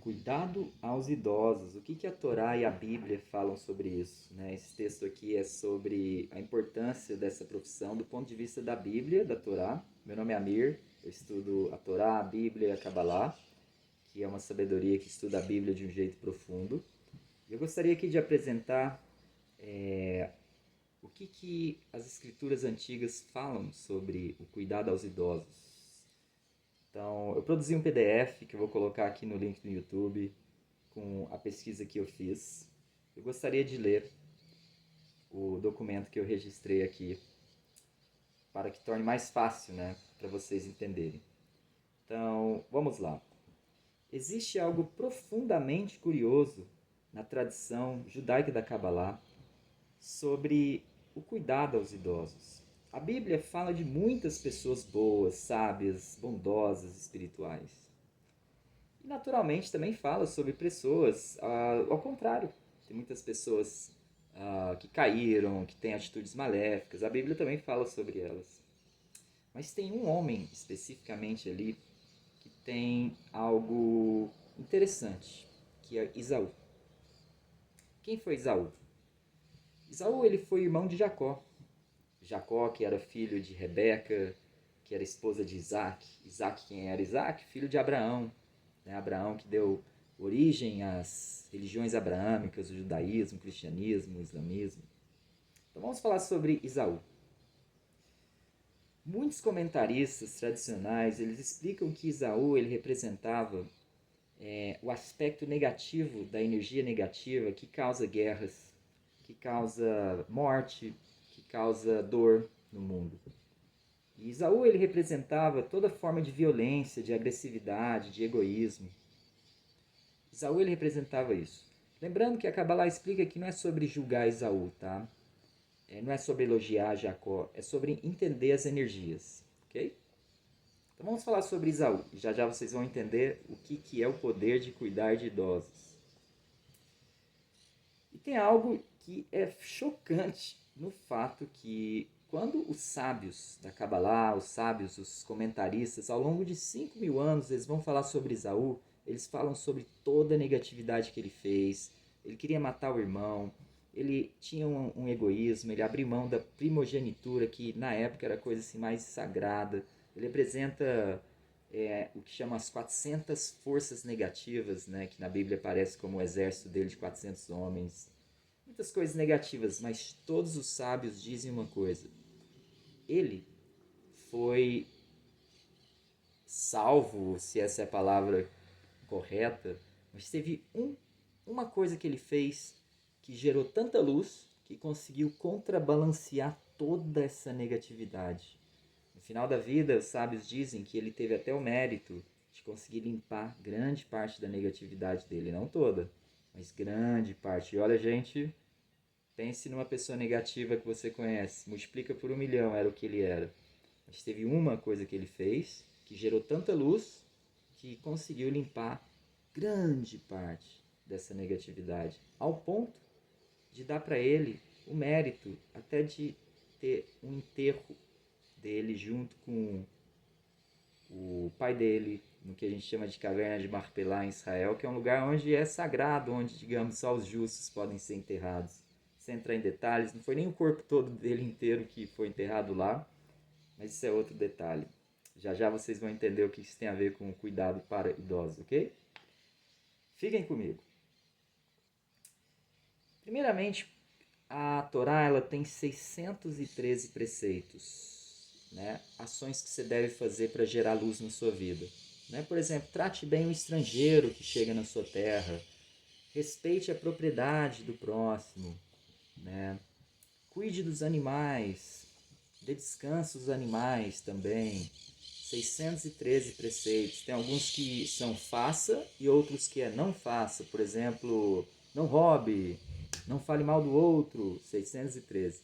Cuidado aos idosos. O que a Torá e a Bíblia falam sobre isso? Né? Esse texto aqui é sobre a importância dessa profissão do ponto de vista da Bíblia, da Torá. Meu nome é Amir, eu estudo a Torá, a Bíblia e a Kabbalah, que é uma sabedoria que estuda a Bíblia de um jeito profundo. Eu gostaria aqui de apresentar o que as escrituras antigas falam sobre o cuidado aos idosos. Então, eu produzi um PDF que eu vou colocar aqui no link no YouTube com a pesquisa que eu fiz. Eu gostaria de ler o documento que eu registrei aqui para que torne mais fácil, né, para vocês entenderem. Então, vamos lá. Existe algo profundamente curioso na tradição judaica da Kabbalah sobre o cuidado aos idosos. A Bíblia fala de muitas pessoas boas, sábias, bondosas, espirituais. E naturalmente também fala sobre pessoas ao contrário. Tem muitas pessoas que caíram, que têm atitudes maléficas. A Bíblia também fala sobre elas. Mas tem um homem especificamente ali que tem algo interessante, que é Isaú. Quem foi Isaú? Isaú ele foi irmão de Jacó. Jacó, que era filho de Rebeca, que era esposa de Isaac. Isaac, quem era Isaac? Filho de Abraão. Né? Abraão que deu origem às religiões abraâmicas, o judaísmo, o cristianismo, o islamismo. Então vamos falar sobre Isaú. Muitos comentaristas tradicionais eles explicam que Isaú ele representava o aspecto negativo da energia negativa que causa guerras, que causa morte, que causa dor no mundo. E Isaú ele representava toda forma de violência, de agressividade, de egoísmo. Isaú ele representava isso. Lembrando que a Kabbalah explica que não é sobre julgar Isaú, tá? Não é sobre elogiar Jacó, é sobre entender as energias, ok? Então vamos falar sobre Isaú. Já já vocês vão entender o que é o poder de cuidar de idosos. E tem algo que é chocante no fato que quando os sábios da Kabbalah, os sábios, os comentaristas, ao longo de 5.000 anos, eles vão falar sobre Isaú, eles falam sobre toda a negatividade que ele fez. Ele queria matar o irmão, ele tinha um egoísmo, ele abriu mão da primogenitura, que na época era a coisa assim, mais sagrada. Ele representa o que chama as 400 forças negativas, né, que na Bíblia aparece como o exército dele de 400 homens. Muitas coisas negativas, mas todos os sábios dizem uma coisa. Ele foi salvo, se essa é a palavra correta, mas teve uma coisa que ele fez que gerou tanta luz que conseguiu contrabalancear toda essa negatividade. No final da vida, os sábios dizem que ele teve até o mérito de conseguir limpar grande parte da negatividade dele. Não toda, mas grande parte. E olha, gente, pense numa pessoa negativa que você conhece. Multiplica por 1.000.000, era o que ele era. Mas teve uma coisa que ele fez que gerou tanta luz que conseguiu limpar grande parte dessa negatividade. Ao ponto de dar para ele o mérito até de ter um enterro dele junto com o pai dele, no que a gente chama de caverna de Marpelá em Israel, que é um lugar onde é sagrado, onde, digamos, só os justos podem ser enterrados. Sem entrar em detalhes, não foi nem o corpo todo dele inteiro que foi enterrado lá, mas isso é outro detalhe. Já já vocês vão entender o que isso tem a ver com o cuidado para idosos, ok? Fiquem comigo. Primeiramente, a Torá ela tem 613 preceitos, né? Ações que você deve fazer para gerar luz na sua vida. Né? Por exemplo, trate bem o estrangeiro que chega na sua terra, respeite a propriedade do próximo, né? Cuide dos animais, dê descanso aos animais também. 613 preceitos. Tem alguns que são faça e outros que é não faça. Por exemplo, não roube, não fale mal do outro. 613.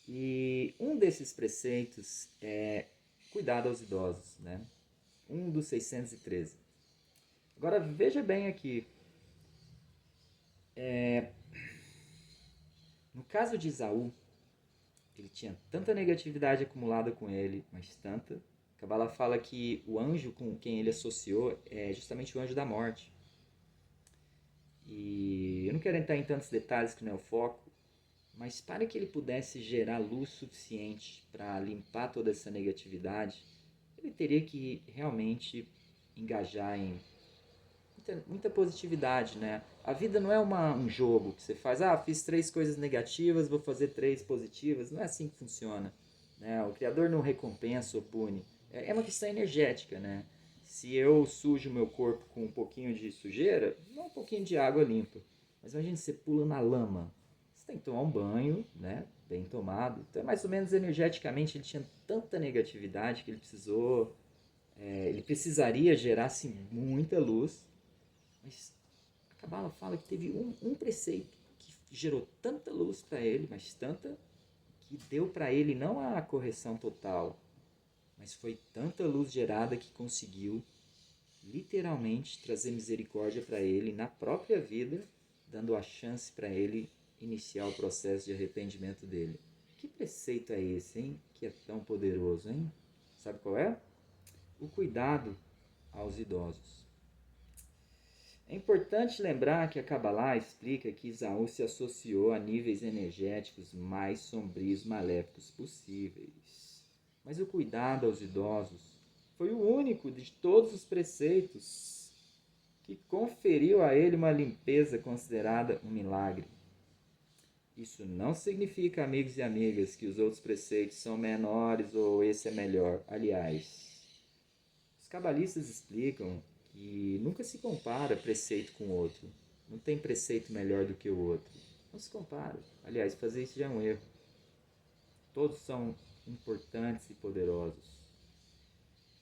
E um desses preceitos é cuidado aos idosos, né? Um dos 613. Agora veja bem aqui. No caso de Isaú, ele tinha tanta negatividade acumulada com ele, mas tanta, Kabbalah fala que o anjo com quem ele associou é justamente o anjo da morte. E eu não quero entrar em tantos detalhes que não é o foco, mas para que ele pudesse gerar luz suficiente para limpar toda essa negatividade, ele teria que realmente engajar em muita positividade, né? A vida não é um jogo que você faz, fiz 3 coisas negativas, vou fazer 3 positivas. Não é assim que funciona, né? O Criador não recompensa ou pune. É uma questão energética, né? Se eu sujo meu corpo com um pouquinho de sujeira, não um pouquinho de água limpa. Mas imagine você pula na lama. Você tem que tomar um banho, né? Bem tomado. Então, mais ou menos energeticamente, ele tinha tanta negatividade que ele precisaria gerar assim, muita luz. Mas a Cabala fala que teve um preceito que gerou tanta luz para ele, mas tanta, que deu para ele não a correção total, mas foi tanta luz gerada que conseguiu literalmente trazer misericórdia para ele na própria vida, dando a chance para ele iniciar o processo de arrependimento dele. Que preceito é esse, hein? Que é tão poderoso, hein? Sabe qual é? O cuidado aos idosos. É importante lembrar que a Kabbalah explica que Esaú se associou a níveis energéticos mais sombrios e maléficos possíveis. Mas o cuidado aos idosos foi o único de todos os preceitos que conferiu a ele uma limpeza considerada um milagre. Isso não significa, amigos e amigas, que os outros preceitos são menores ou esse é melhor. Aliás, os cabalistas explicam que nunca se compara preceito com outro. Não tem preceito melhor do que o outro. Não se compara. Aliás, fazer isso já é um erro. Todos são importantes e poderosos.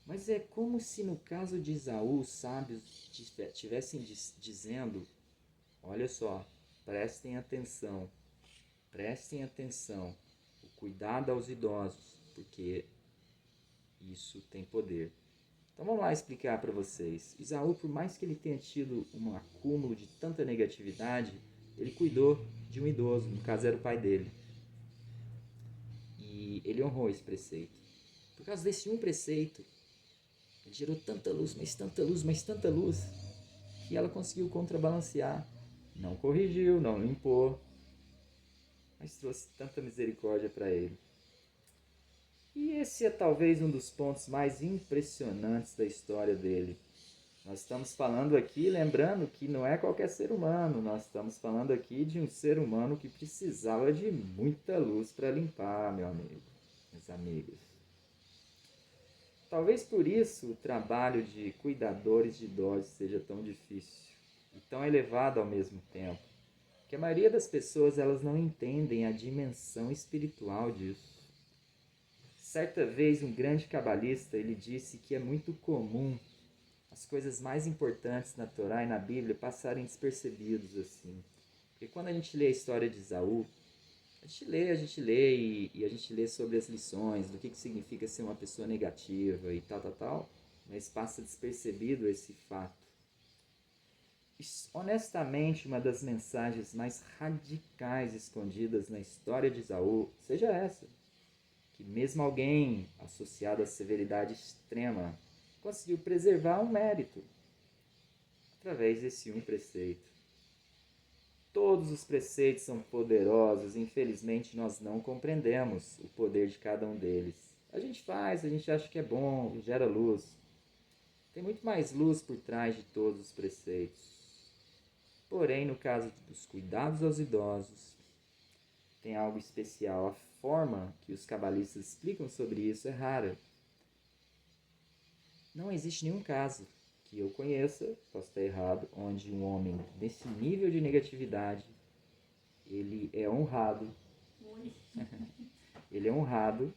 Mas é como se no caso de Esaú, os sábios estivessem dizendo: olha só, prestem atenção, o cuidado aos idosos, porque isso tem poder. Então vamos lá explicar para vocês. Esaú, por mais que ele tenha tido um acúmulo de tanta negatividade, ele cuidou de um idoso, no caso era o pai dele. E ele honrou esse preceito. Por causa desse um preceito, ele gerou tanta luz, mas tanta luz, mas tanta luz, que ela conseguiu contrabalancear. Não corrigiu, não limpou, mas trouxe tanta misericórdia para ele. E esse é talvez um dos pontos mais impressionantes da história dele. Nós estamos falando aqui, lembrando que não é qualquer ser humano, nós estamos falando aqui de um ser humano que precisava de muita luz para limpar, meu amigo, meus amigos. Talvez por isso o trabalho de cuidadores de idosos seja tão difícil e tão elevado ao mesmo tempo, que a maioria das pessoas elas não entendem a dimensão espiritual disso. Certa vez um grande cabalista ele disse que é muito comum as coisas mais importantes na Torá e na Bíblia passarem despercebidos assim. Porque quando a gente lê a história de Esaú, a gente lê e a gente lê sobre as lições, do que significa ser uma pessoa negativa e tal, mas passa despercebido esse fato. E, honestamente, uma das mensagens mais radicais escondidas na história de Esaú seja essa, que mesmo alguém associado à severidade extrema conseguiu preservar um mérito através desse um preceito. Todos os preceitos são poderosos, infelizmente nós não compreendemos o poder de cada um deles. A gente acha que é bom, gera luz. Tem muito mais luz por trás de todos os preceitos. Porém, no caso dos cuidados aos idosos, tem algo especial. A forma que os cabalistas explicam sobre isso é rara. Não existe nenhum caso que eu conheça, posso estar errado, onde um homem desse nível de negatividade, ele é honrado. Ele é honrado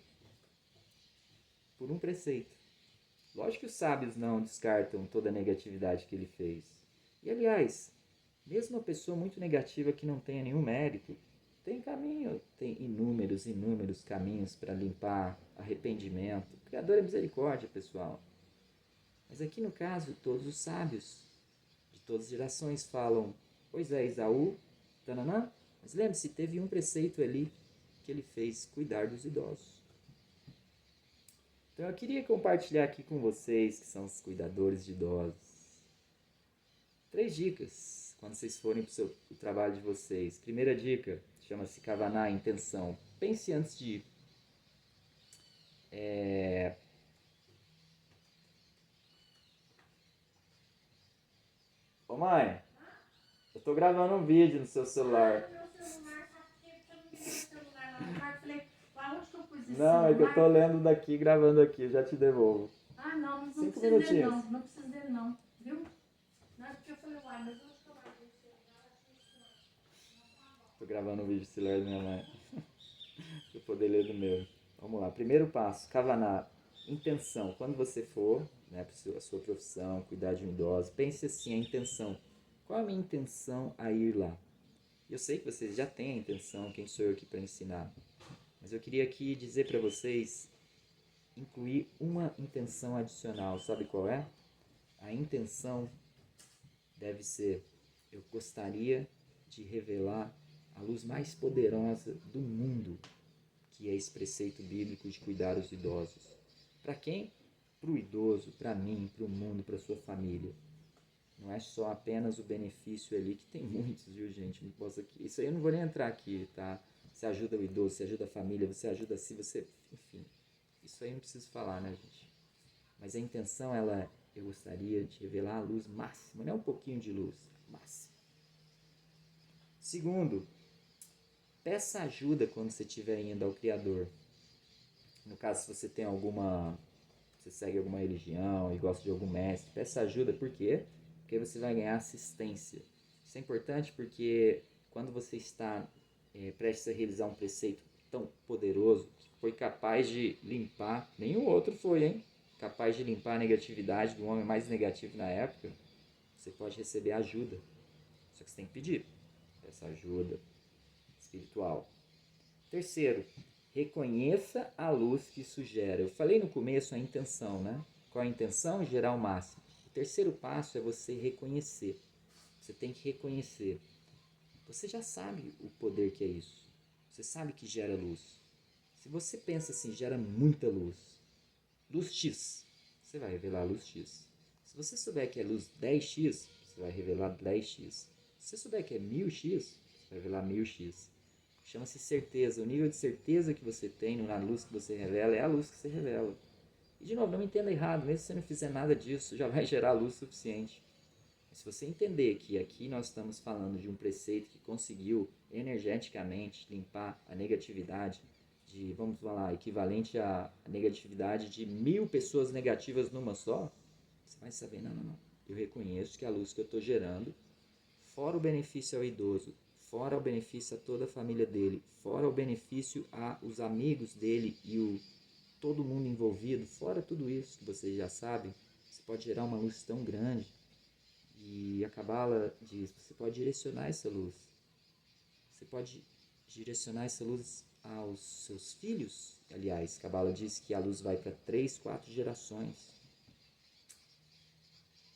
por um preceito. Lógico que os sábios não descartam toda a negatividade que ele fez. E, aliás, mesmo uma pessoa muito negativa que não tenha nenhum mérito, tem caminho, tem inúmeros caminhos para limpar, arrependimento. O Criador é misericórdia, pessoal. Mas aqui no caso, todos os sábios de todas as gerações falam: pois é, Esaú, tananã. Mas lembre-se, teve um preceito ali que ele fez: cuidar dos idosos. Então eu queria compartilhar aqui com vocês, que são os cuidadores de idosos, 3 dicas quando vocês forem para o trabalho de vocês. Primeira dica, chama-se Kavaná, intenção. Pense antes de ir. Ô mãe, eu tô gravando um vídeo no seu celular. Meu celular, sabe por quê? Porque eu não vi meu celular lá no quarto. Falei, aonde que eu pus esse Não, celular? é que eu tô lendo daqui, gravando aqui, eu já te devolvo. Ah, não, mas não 5 precisa dele minutinhos. não. Não precisa dele não, viu? Não é porque eu falei, uai, mas onde que eu larguei o celular? Tô gravando um vídeo no celular da minha mãe. Pra eu poder ler do meu. Vamos lá. Primeiro passo, Kavaná. Intenção. Quando você for, né, para a sua profissão, cuidar de um idoso, pense assim, a intenção. Qual é a minha intenção a ir lá? Eu sei que vocês já têm a intenção, quem sou eu aqui para ensinar. Mas eu queria aqui dizer para vocês, incluir uma intenção adicional. Sabe qual é? A intenção deve ser: eu gostaria de revelar a luz mais poderosa do mundo, que é esse preceito bíblico de cuidar dos idosos. Para quem? Para o idoso, para mim, para o mundo, para a sua família. Não é só apenas o benefício ali, que tem muitos, viu, gente? Não posso aqui. Isso aí eu não vou nem entrar aqui, tá? Você ajuda o idoso, você ajuda a família, você ajuda se você. Enfim, isso aí eu não preciso falar, né, gente? Mas a intenção, ela, eu gostaria de revelar a luz máxima, não é um pouquinho de luz, máxima. Segundo, peça ajuda quando você estiver indo ao Criador. No caso, se você tem alguma. Você segue alguma religião e gosta de algum mestre, peça ajuda, por quê? Porque você vai ganhar assistência. Isso é importante porque quando você está prestes a realizar um preceito tão poderoso, que foi capaz de limpar, nenhum outro foi, hein? Capaz de limpar a negatividade do homem mais negativo na época, você pode receber ajuda. Só que você tem que pedir essa ajuda espiritual. Terceiro, reconheça a luz que isso gera. Eu falei no começo a intenção, né? Qual a intenção? Gerar o máximo. O terceiro passo é você reconhecer. Você tem que reconhecer. Você já sabe o poder que é isso. Você sabe que gera luz. Se você pensa assim, gera muita luz. Luz X, você vai revelar luz X. Se você souber que é luz 10x, você vai revelar 10x. Se você souber que é 1000x, você vai revelar 1000x. Chama-se certeza. O nível de certeza que você tem na luz que você revela é a luz que você revela. E de novo, não me entenda errado, mesmo se você não fizer nada disso, já vai gerar luz suficiente. Mas se você entender que aqui nós estamos falando de um preceito que conseguiu energeticamente limpar a negatividade de, vamos falar, equivalente à negatividade de 1000 pessoas negativas numa só, você vai saber, não. Eu reconheço que a luz que eu estou gerando, fora o benefício ao idoso, fora o benefício a toda a família dele, fora o benefício aos amigos dele e todo mundo envolvido, fora tudo isso que vocês já sabem, você pode gerar uma luz tão grande. E a Cabala diz, você pode direcionar essa luz. Você pode direcionar essa luz aos seus filhos. Aliás, a Cabala diz que a luz vai para 3, 4 gerações.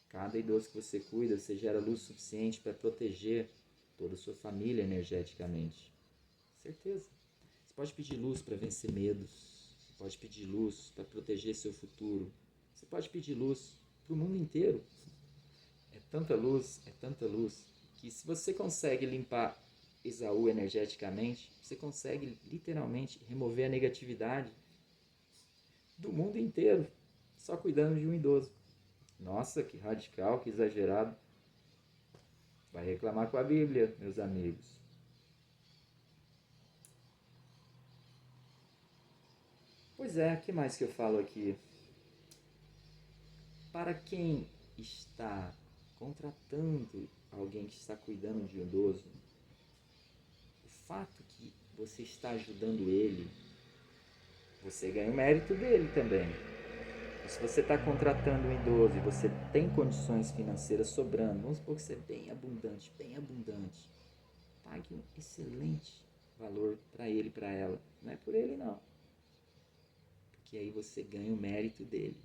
Cada idoso que você cuida, você gera luz suficiente para proteger toda a sua família energeticamente. Certeza. Você pode pedir luz para vencer medos. Você pode pedir luz para proteger seu futuro. Você pode pedir luz para o mundo inteiro. É tanta luz, que se você consegue limpar Esaú energeticamente, você consegue literalmente remover a negatividade do mundo inteiro, só cuidando de um idoso. Nossa, que radical, que exagerado. Vai reclamar com a Bíblia, meus amigos. Pois é, o que mais que eu falo aqui? Para quem está contratando alguém que está cuidando de um idoso, o fato que você está ajudando ele, você ganha o mérito dele também. Se você está contratando um idoso e você tem condições financeiras sobrando, vamos supor que você é bem abundante, pague um excelente valor para ele e para ela. Não é por ele não, porque aí você ganha o mérito dele.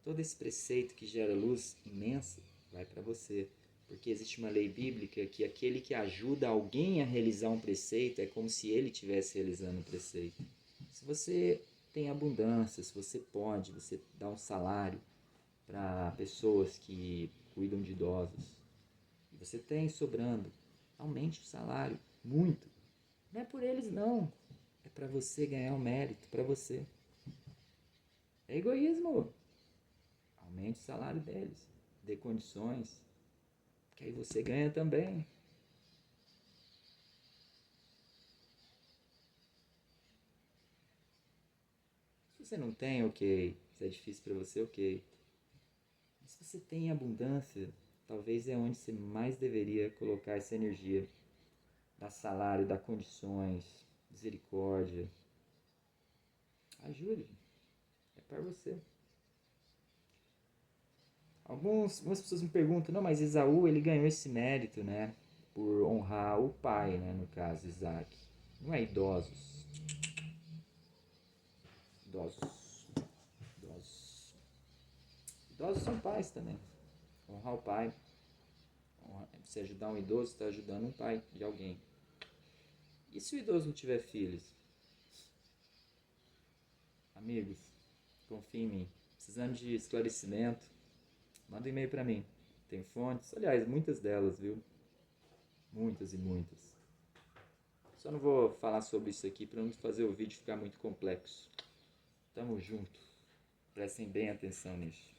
Todo esse preceito que gera luz imensa vai para você, porque existe uma lei bíblica que aquele que ajuda alguém a realizar um preceito é como se ele estivesse realizando um preceito. Se você tem abundância, se você pode, você dá um salário para pessoas que cuidam de idosos, e você tem sobrando, aumente o salário, muito. Não é por eles não, é para você ganhar o mérito, para você. É egoísmo. Aumente o salário deles, dê condições, que aí você ganha também. Se você não tem, ok. Se é difícil para você, ok. Mas se você tem abundância, talvez é onde você mais deveria colocar essa energia. Dar salário, dar condições, misericórdia. Ajude. É para você. Algumas pessoas me perguntam, não, mas Esaú, ele ganhou esse mérito, né? Por honrar o pai, né? No caso, Isaac. Não é idosos. Idosos. Idosos. Idosos são pais também. Honrar o pai. Se ajudar um idoso, está ajudando um pai de alguém. E se o idoso não tiver filhos? Amigos, confiem em mim. Precisando de esclarecimento, manda um e-mail para mim. Tem fontes, aliás, muitas delas, viu? Muitas e muitas. Só não vou falar sobre isso aqui para não fazer o vídeo ficar muito complexo. Tamo junto. Prestem bem atenção nisso.